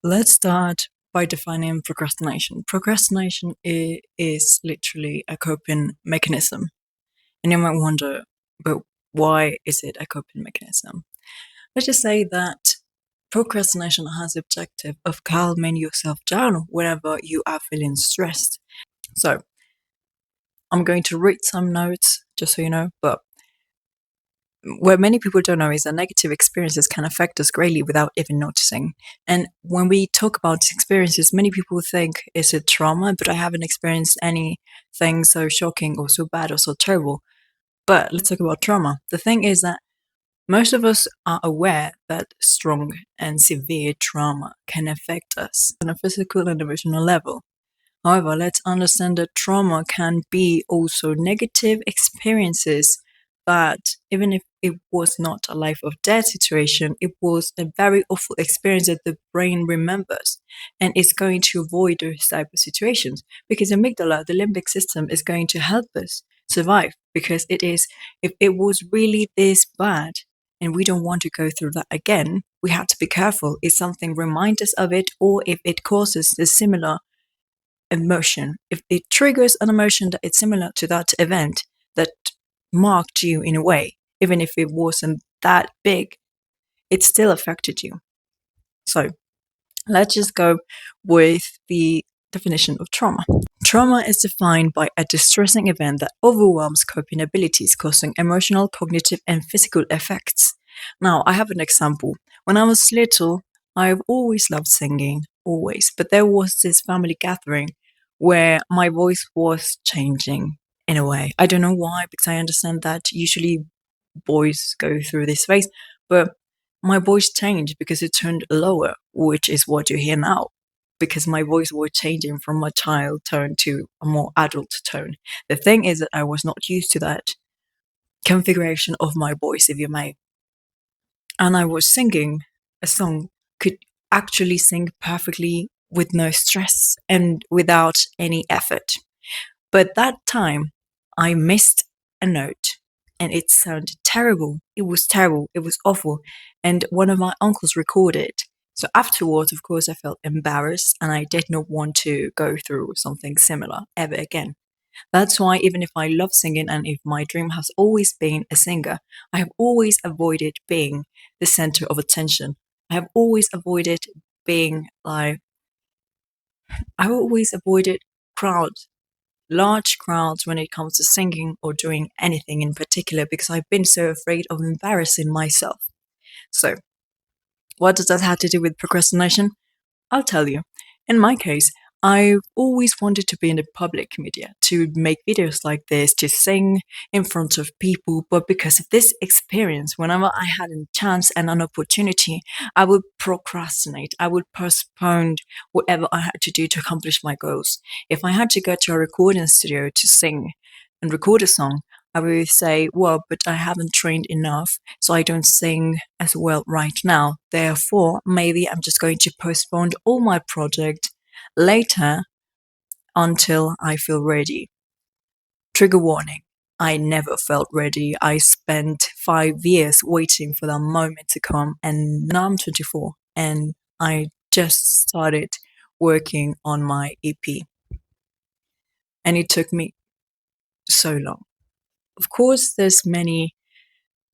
Let's start by defining procrastination. Procrastination is literally a coping mechanism. And you might wonder, but why is it a coping mechanism? Let's just say that procrastination has the objective of calming yourself down whenever you are feeling stressed. So I'm going to read some notes just so you know, but what many people don't know is that negative experiences can affect us greatly without even noticing. And when we talk about experiences, many people think it's a trauma, but I haven't experienced anything so shocking or so bad or so terrible. But let's talk about trauma. The thing is that most of us are aware that strong and severe trauma can affect us on a physical and emotional level. However, let's understand that trauma can be also negative experiences, but even if it was not a life or death situation, it was a very awful experience that the brain remembers and is going to avoid those type of situations because amygdala, the limbic system, is going to help us survive because it is, if it was really this bad and we don't want to go through that again, we have to be careful if something reminds us of it or if it causes a similar emotion, if it triggers an emotion that is similar to that event that marked you in a way, even if it wasn't that big, it still affected you. So let's just go with the definition of trauma. Trauma is defined by a distressing event that overwhelms coping abilities, causing emotional, cognitive, and physical effects. Now, I have an example. When I was little, I've always loved singing, always, but there was this family gathering where my voice was changing in a way. I don't know why, because I understand that usually boys go through this phase, but my voice changed because it turned lower, which is what you hear now, because my voice was changing from a child tone to a more adult tone. The thing is that I was not used to that configuration of my voice, if you may. And I was singing a song, could actually sing perfectly with no stress and without any effort. But that time I missed a note and it sounded terrible. It was terrible. It was awful. And one of my uncles recorded. So afterwards, of course, I felt embarrassed and I did not want to go through something similar ever again. That's why, even if I love singing and if my dream has always been a singer, I have always avoided being the center of attention. I have always avoided being like, I always avoided crowds, large crowds when it comes to singing or doing anything in particular because I've been so afraid of embarrassing myself. So, what does that have to do with procrastination? I'll tell you. In my case, I've always wanted to be in the public media, to make videos like this, to sing in front of people. But because of this experience, whenever I had a chance and an opportunity, I would procrastinate. I would postpone whatever I had to do to accomplish my goals. If I had to go to a recording studio to sing and record a song, I would say, well, but I haven't trained enough, so I don't sing as well right now. Therefore, maybe I'm just going to postpone all my project later until I feel ready. Trigger warning. I never felt ready. I spent 5 years waiting for that moment to come, and now I'm 24 and I just started working on my EP. And it took me so long. Of course, there's many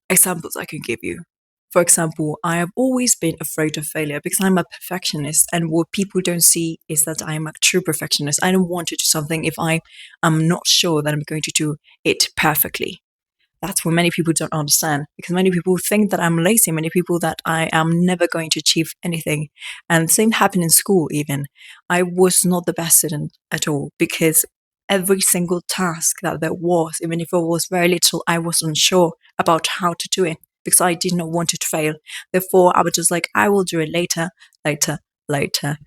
examples I can give you. For example, I have always been afraid of failure because I'm a perfectionist, and what people don't see is that I'm a true perfectionist. I don't want to do something if I am not sure that I'm going to do it perfectly. That's what many people don't understand, because many people think that I'm lazy, many people that I am never going to achieve anything. And the same happened in school even. I was not the best student at all because every single task that there was, even if it was very little, I was unsure about how to do it because I did not want it to fail. Therefore, I was just like, I will do it later, later, later,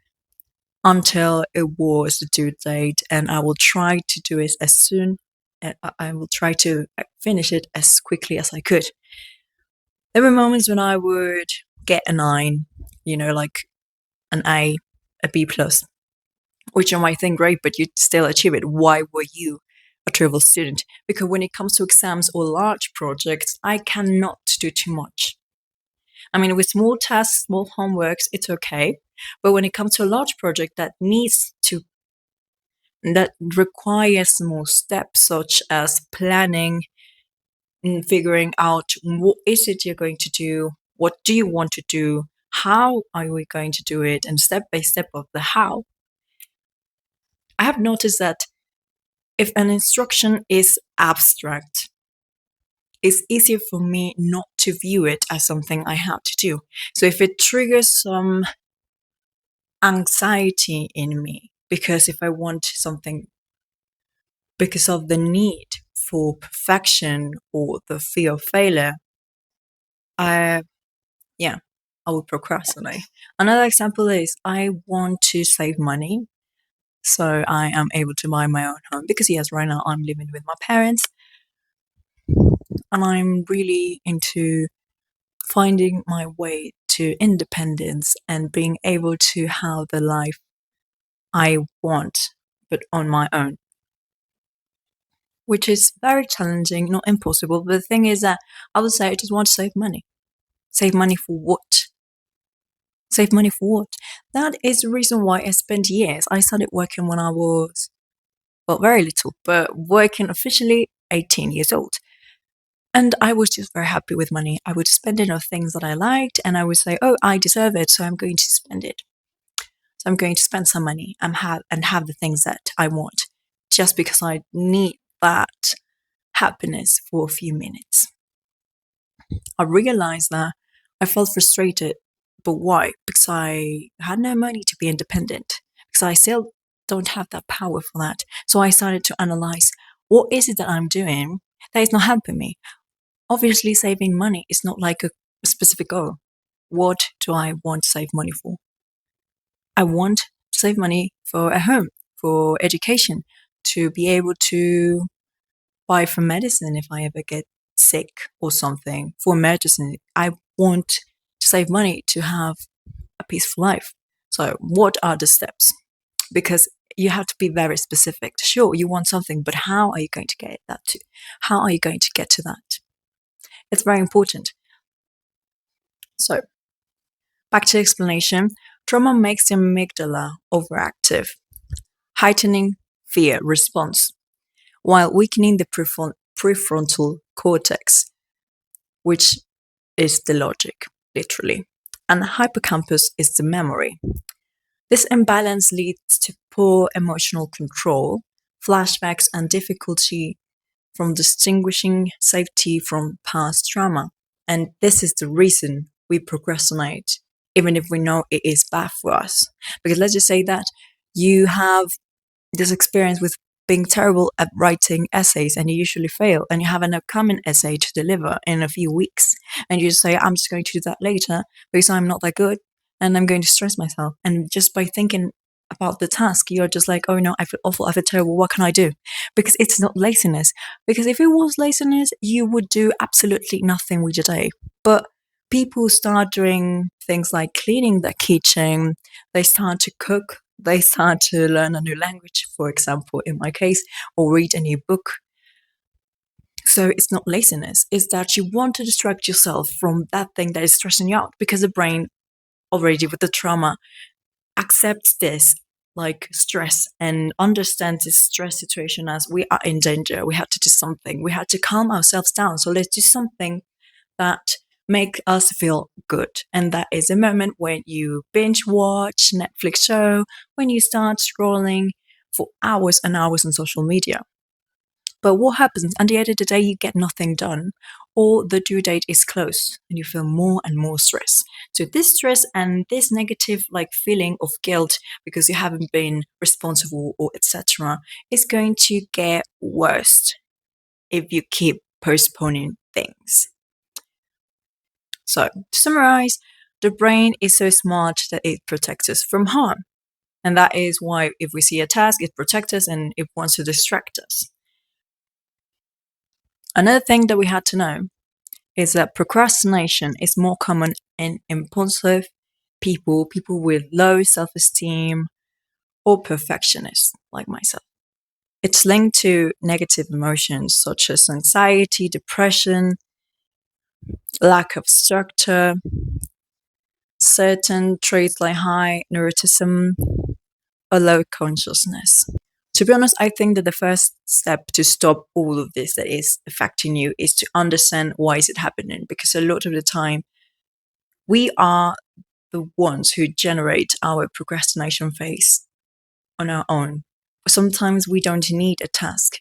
until it was the due date, and I will try to do it as soon. I will try to finish it as quickly as I could. There were moments when I would get a 9, like an A, a B plus, which you might think great, but you'd still achieve it. Why were you a terrible student? Because when it comes to exams or large projects, I cannot do too much. I mean, with small tasks, small homeworks, it's okay. But when it comes to a large project that requires more steps, such as planning and figuring out what is it you're going to do, what do you want to do, how are we going to do it, and step by step of the how. I have noticed that if an instruction is abstract, it's easier for me not to view it as something I have to do. So if it triggers some anxiety in me, because if I want something because of the need for perfection or the fear of failure, I, yeah, I would procrastinate. Another example is I want to save money so I am able to buy my own home because yes, right now I'm living with my parents and I'm really into finding my way to independence and being able to have the life I want, but on my own, which is very challenging, not impossible. But the thing is that I would say I just want to save money. Save money for what? Save money for what? That is the reason why I spent years. I started working when I was, well, very little, but working officially 18 years old. And I was just very happy with money. I would spend it on things that I liked, and I would say, "Oh, I deserve it, so I'm going to spend it. So I'm going to spend some money and have the things that I want, just because I need that happiness for a few minutes." I realized that I felt frustrated, but why? Because I had no money to be independent. Because I still don't have that power for that. So I started to analyze what is it that I'm doing that is not helping me. Obviously, saving money is not like a specific goal. What do I want to save money for? I want to save money for a home, for education, to be able to buy for medicine if I ever get sick or something, for medicine. I want to save money to have a peaceful life. So, what are the steps? Because you have to be very specific. Sure, you want something, but how are you going to get that to? How are you going to get to that? It's very important. So, back to explanation. Trauma makes the amygdala overactive, heightening fear response, while weakening the prefrontal cortex, which is the logic, literally, and the hippocampus is the memory. This imbalance leads to poor emotional control, flashbacks, and difficulty from distinguishing safety from past trauma. And this is the reason we procrastinate, even if we know it is bad for us. Because let's just say that you have this experience with being terrible at writing essays and you usually fail and you have an upcoming essay to deliver in a few weeks and you just say, I'm just going to do that later because I'm not that good and I'm going to stress myself. And just by thinking about the task, you're just like, oh no, I feel awful, I feel terrible, what can I do? Because it's not laziness. Because if it was laziness, you would do absolutely nothing with your day. But people start doing things like cleaning their kitchen, they start to cook, they start to learn a new language, for example, in my case, or read a new book. So it's not laziness, it's that you want to distract yourself from that thing that is stressing you out because the brain, already with the trauma, accepts this like stress and understands this stress situation as we are in danger. We had to do something. We had to calm ourselves down. So let's do something that make us feel good. And that is a moment when you binge watch Netflix show, when you start scrolling for hours and hours on social media. But what happens at the end of the day, you get nothing done, or the due date is close and you feel more and more stress. So this stress and this negative like feeling of guilt because you haven't been responsible or etc. is going to get worse if you keep postponing things. So, to summarize, the brain is so smart that it protects us from harm. And that is why if we see a task, it protects us and it wants to distract us. Another thing that we had to know is that procrastination is more common in impulsive people with low self-esteem, or perfectionists like myself. It's linked to negative emotions such as anxiety, depression, lack of structure, certain traits like high neuroticism or low consciousness. To be honest, I think that the first step to stop all of this that is affecting you is to understand why is it happening, because a lot of the time we are the ones who generate our procrastination phase on our own. Sometimes we don't need a task.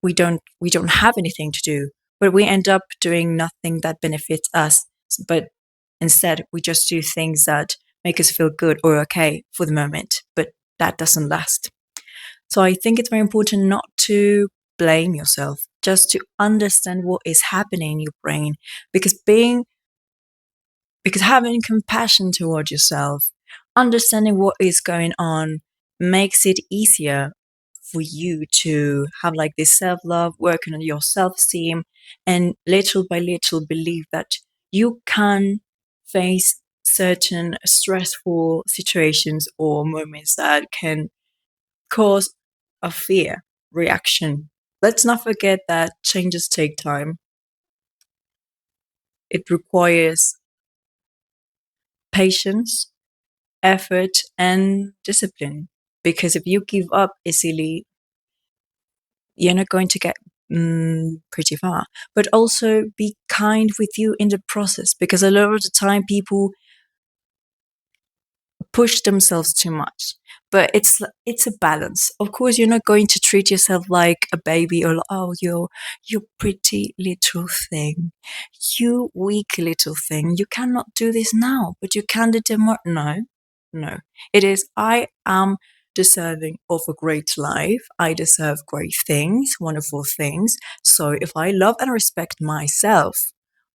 We don't have anything to do, but we end up doing nothing that benefits us. But instead, we just do things that make us feel good or okay for the moment, but that doesn't last. So I think it's very important not to blame yourself, just to understand what is happening in your brain, because having compassion toward yourself, understanding what is going on, makes it easier for you to have like this self-love, working on your self-esteem, and little by little believe that you can face certain stressful situations or moments that can cause a fear reaction. Let's not forget that changes take time. It requires patience, effort, and discipline. Because if you give up easily, you're not going to get pretty far. But also be kind with you in the process, because a lot of the time people push themselves too much. But it's a balance. Of course, you're not going to treat yourself like a baby or oh, you pretty little thing, you weak little thing. You cannot do this now, but you can do tomorrow. No. It is I am deserving of a great life. I deserve great things, wonderful things. So if I love and respect myself,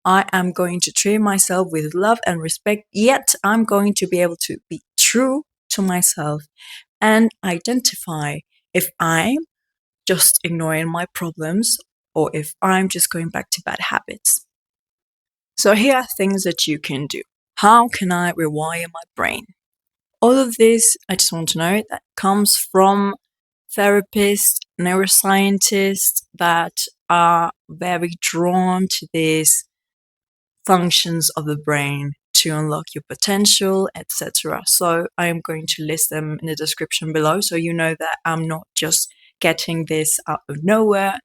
I am going to treat myself with love and respect, yet I'm going to be able to be true to myself and identify if I'm just ignoring my problems or if I'm just going back to bad habits. So here are things that you can do. How can I rewire my brain? All of this, I just want to know, that comes from therapists, neuroscientists that are very drawn to these functions of the brain to unlock your potential, etc. So I am going to list them in the description below, so you know that I'm not just getting this out of nowhere.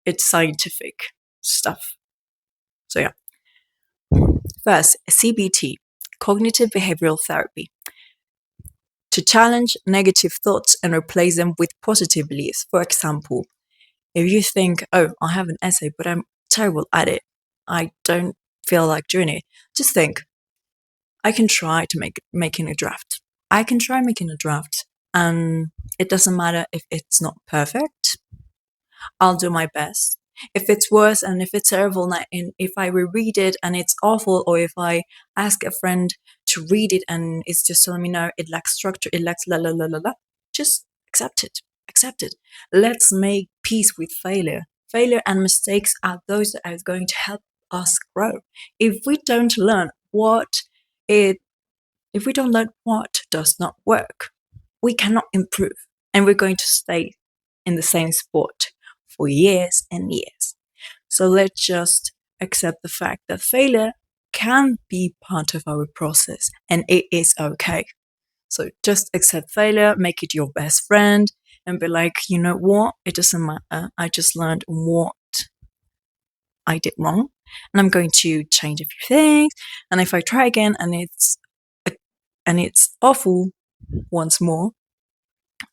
It's scientific stuff. So yeah. First, CBT, cognitive behavioral therapy. To challenge negative thoughts and replace them with positive beliefs. For example, if you think, oh, I have an essay, but I'm terrible at it, I don't feel like doing it, just think, I can try to making a draft. I can try making a draft, and it doesn't matter if it's not perfect. I'll do my best. If it's worse and if it's terrible, and if I reread it and it's awful, or if I ask a friend to read it and it's just telling me no, it lacks structure, it lacks la la la la la, just accept it. Accept it. Let's make peace with failure. Failure and mistakes are those that are going to help us grow. If we don't learn if we don't learn what does not work, we cannot improve, and we're going to stay in the same spot for years and years. So let's just accept the fact that failure can be part of our process, and it is okay. So just accept failure, make it your best friend, and be like, you know what? It doesn't matter. I just learned what I did wrong, and I'm going to change a few things. And if I try again and it's awful once more,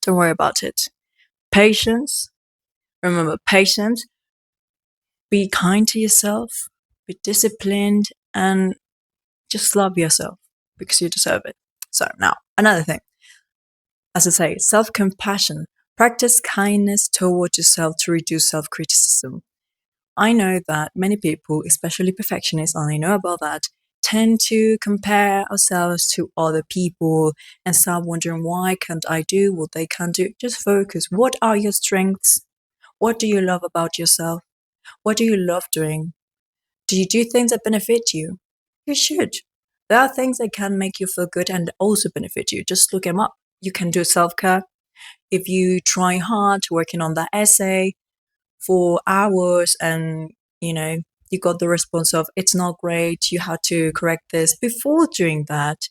don't worry about it. Patience. Remember, patience. Be kind to yourself. Be disciplined, and just love yourself because you deserve it. So now, another thing. As I say, self-compassion. Practice kindness towards yourself to reduce self-criticism. I know that many people, especially perfectionists, and I know about that, tend to compare ourselves to other people and start wondering, why can't I do what they can do? Just focus. What are your strengths? What do you love about yourself? What do you love doing? Do you do things that benefit you? You should. There are things that can make you feel good and also benefit you. Just look them up. You can do self-care. If you try hard working on that essay for hours and, you got the response of it's not great, you had to correct this. Before doing that,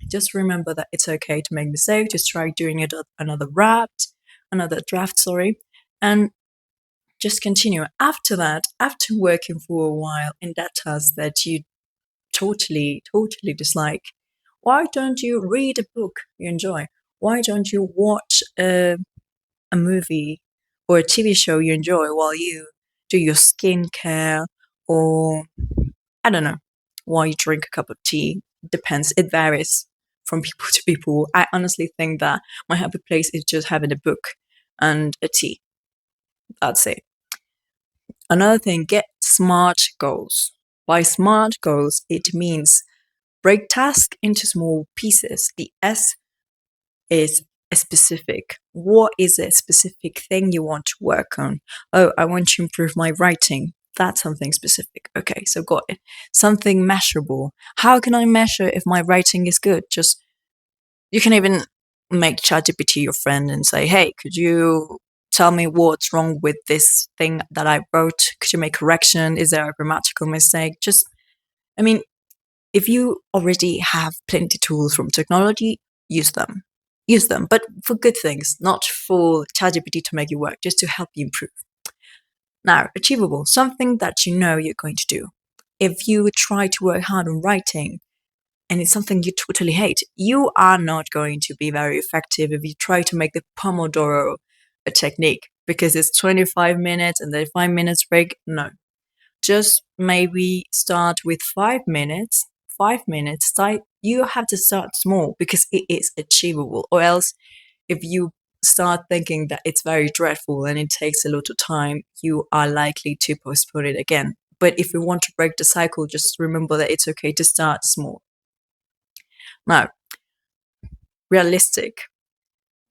just remember that it's okay to make mistakes. Just try doing it another draft, sorry, and just continue. After that, after working for a while in that task that you totally dislike, why don't you read a book you enjoy? Why don't you watch a movie or a TV show you enjoy while you do your skincare, or I don't know, while you drink a cup of tea? Depends. It varies from people to people. I honestly think that my happy place is just having a book and a tea. That's it. Another thing, get smart goals. By smart goals, it means break tasks into small pieces. The S is a specific. What is a specific thing you want to work on? Oh, I want to improve my writing. That's something specific. Okay, so got it. Something measurable. How can I measure if my writing is good? Just, you can even make ChatGPT your friend and say, hey, could you tell me what's wrong with this thing that I wrote? Could you make correction? Is there a grammatical mistake? Just, I mean, if you already have plenty tools from technology, use them. Use them, but for good things, not for ChatGPT to make you work, just to help you improve. Now, achievable, something that you know you're going to do. If you try to work hard on writing and it's something you totally hate, you are not going to be very effective if you try to make the Pomodoro a technique, because it's 25 minutes and then 5 minutes break. No, just maybe start with 5 minutes. 5 minutes. You have to start small because it is achievable. Or else, if you start thinking that it's very dreadful and it takes a lot of time, you are likely to postpone it again. But if you want to break the cycle, just remember that it's okay to start small. Now, realistic.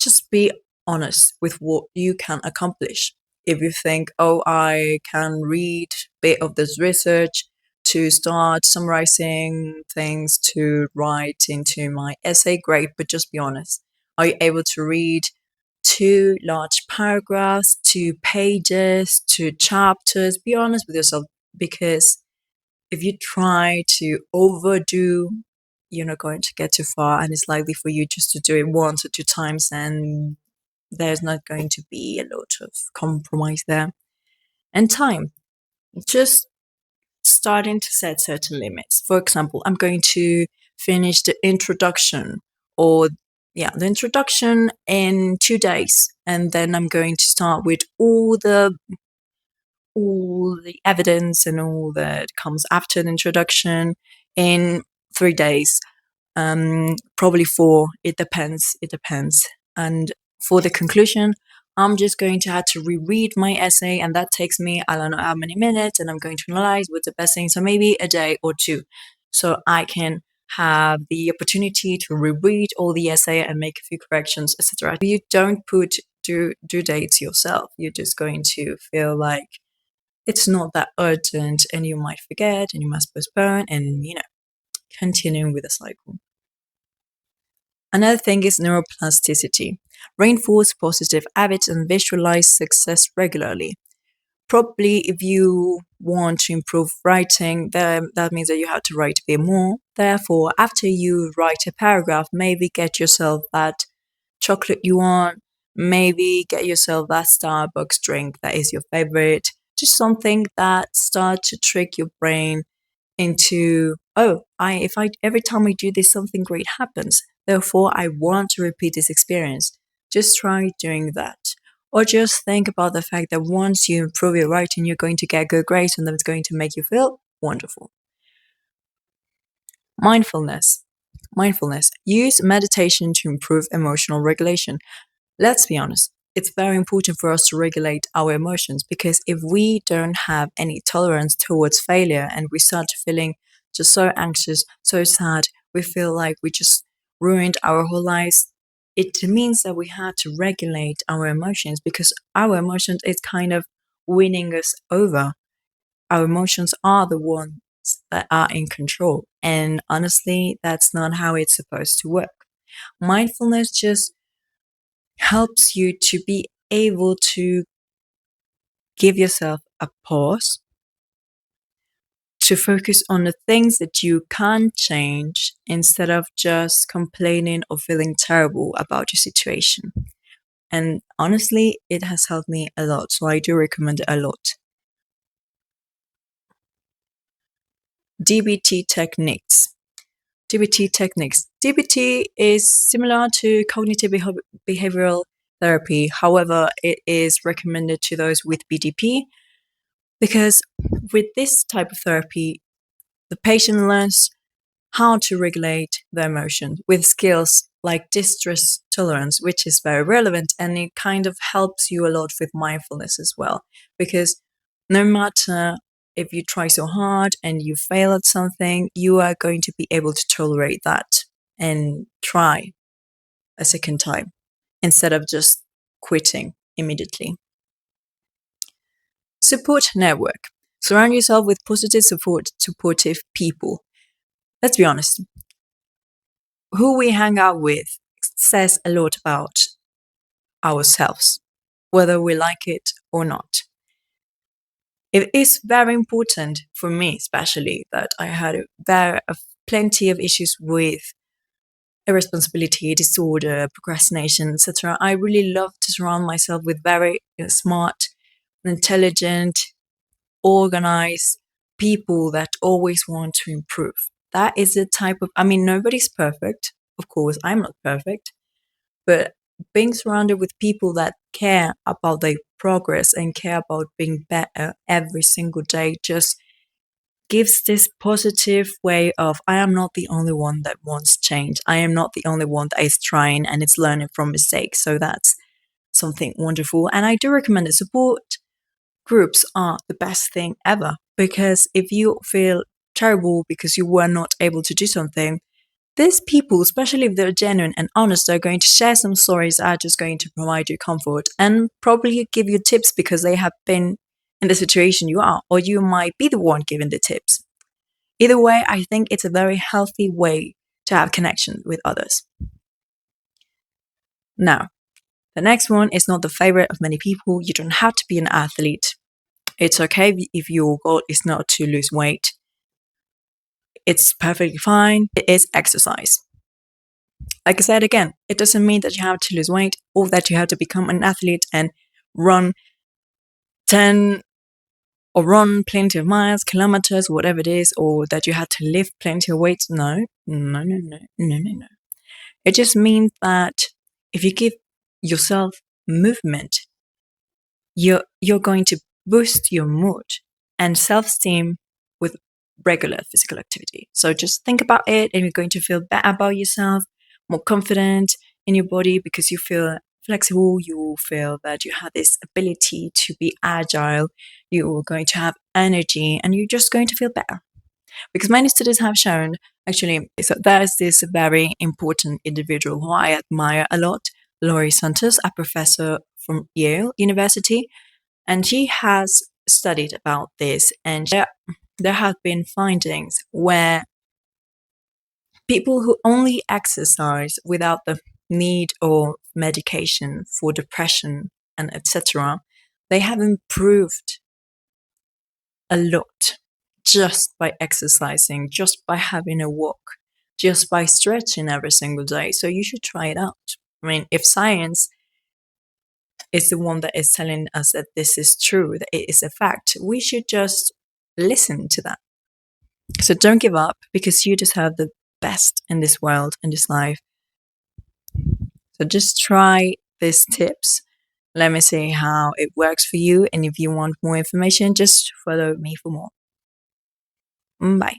Just be honest with what you can accomplish. If you think, oh, I can read a bit of this research to start summarizing things to write into my essay, great, but just be honest. Are you able to read 2 large paragraphs, 2 pages, 2 chapters? Be honest with yourself, because if you try to overdo, you're not going to get too far, and it's likely for you just to do it 1 or 2 times, and there's not going to be a lot of compromise there. And time, just starting to set certain limits. For example, I'm going to finish the introduction, or the introduction in 2 days, and then I'm going to start with all the evidence and all that comes after the introduction in 3 days. Probably 4. It depends. And for the conclusion, I'm just going to have to reread my essay, and that takes me, I don't know how many minutes, and I'm going to analyze what's the best thing. So maybe a day or 2, so I can have the opportunity to reread all the essay and make a few corrections, etc. You don't put due dates yourself. You're just going to feel like it's not that urgent, and you might forget, and you must postpone, and continuing with the cycle. Another thing is neuroplasticity. Reinforce positive habits and visualize success regularly. Probably if you want to improve writing, that means that you have to write a bit more. Therefore, after you write a paragraph, maybe get yourself that chocolate you want, maybe get yourself that Starbucks drink that is your favorite. Just something that starts to trick your brain into, oh, if I every time I do this, something great happens. Therefore, I want to repeat this experience. Just try doing that. Or just think about the fact that once you improve your writing, you're going to get good grades, and that's going to make you feel wonderful. Mindfulness. Use meditation to improve emotional regulation. Let's be honest, it's very important for us to regulate our emotions, because if we don't have any tolerance towards failure and we start feeling just so anxious, so sad, we feel like we just ruined our whole lives, it means that we had to regulate our emotions, because our emotions is kind of winning us over. Our emotions are the ones that are in control. And honestly, that's not how it's supposed to work. Mindfulness just helps you to be able to give yourself a pause, to focus on the things that you can change instead of just complaining or feeling terrible about your situation. And honestly, it has helped me a lot, so I do recommend it a lot. DBT techniques. DBT techniques. DBT is similar to cognitive behavioral therapy. However, it is recommended to those with BDP because with this type of therapy, the patient learns how to regulate their emotions with skills like distress tolerance, which is very relevant, and it kind of helps you a lot with mindfulness as well. Because no matter if you try so hard and you fail at something, you are going to be able to tolerate that and try a second time instead of just quitting immediately. Support network. Surround yourself with positive supportive people. Let's be honest. Who we hang out with says a lot about ourselves, whether we like it or not. It is very important for me, especially, that I had plenty of issues with irresponsibility, disorder, procrastination, etc. I really love to surround myself with very smart, intelligent, organized people that always want to improve. That is the type of, nobody's perfect. Of course, I'm not perfect, but being surrounded with people that care about their progress and care about being better every single day just gives this positive way of, I am not the only one that wants change. I am not the only one that is trying and is learning from mistakes. So that's something wonderful. And I do recommend it. Support groups are the best thing ever, because if you feel terrible because you were not able to do something, these people, especially if they're genuine and honest, are going to share some stories that are just going to provide you comfort and probably give you tips because they have been in the situation you are, or you might be the one giving the tips. Either way, I think it's a very healthy way to have connection with others. Now, the next one is not the favorite of many people. You don't have to be an athlete. It's okay if your goal is not to lose weight. It's perfectly fine. It is exercise. Like I said again, it doesn't mean that you have to lose weight or that you have to become an athlete and run 10 or run plenty of miles, kilometers, whatever it is, or that you had to lift plenty of weights. No. It just means that if you give yourself movement, you're going to boost your mood and self-esteem with regular physical activity. So just think about it, and you're going to feel better about yourself, more confident in your body because you feel flexible, you will feel that you have this ability to be agile, you're going to have energy, and you're just going to feel better. Because many studies have shown, actually, so there's this very important individual who I admire a lot, Laurie Santos, a professor from Yale University, and she has studied about this, and there have been findings where people who only exercise without the need of medication for depression and etc., they have improved a lot just by exercising, just by having a walk, just by stretching every single day. So you should try it out. If science is the one that is telling us that this is true, that it is a fact, we should just listen to that. So don't give up, because you deserve the best in this world, in this life. So just try these tips. Let me see how it works for you. And if you want more information, just follow me for more. Bye.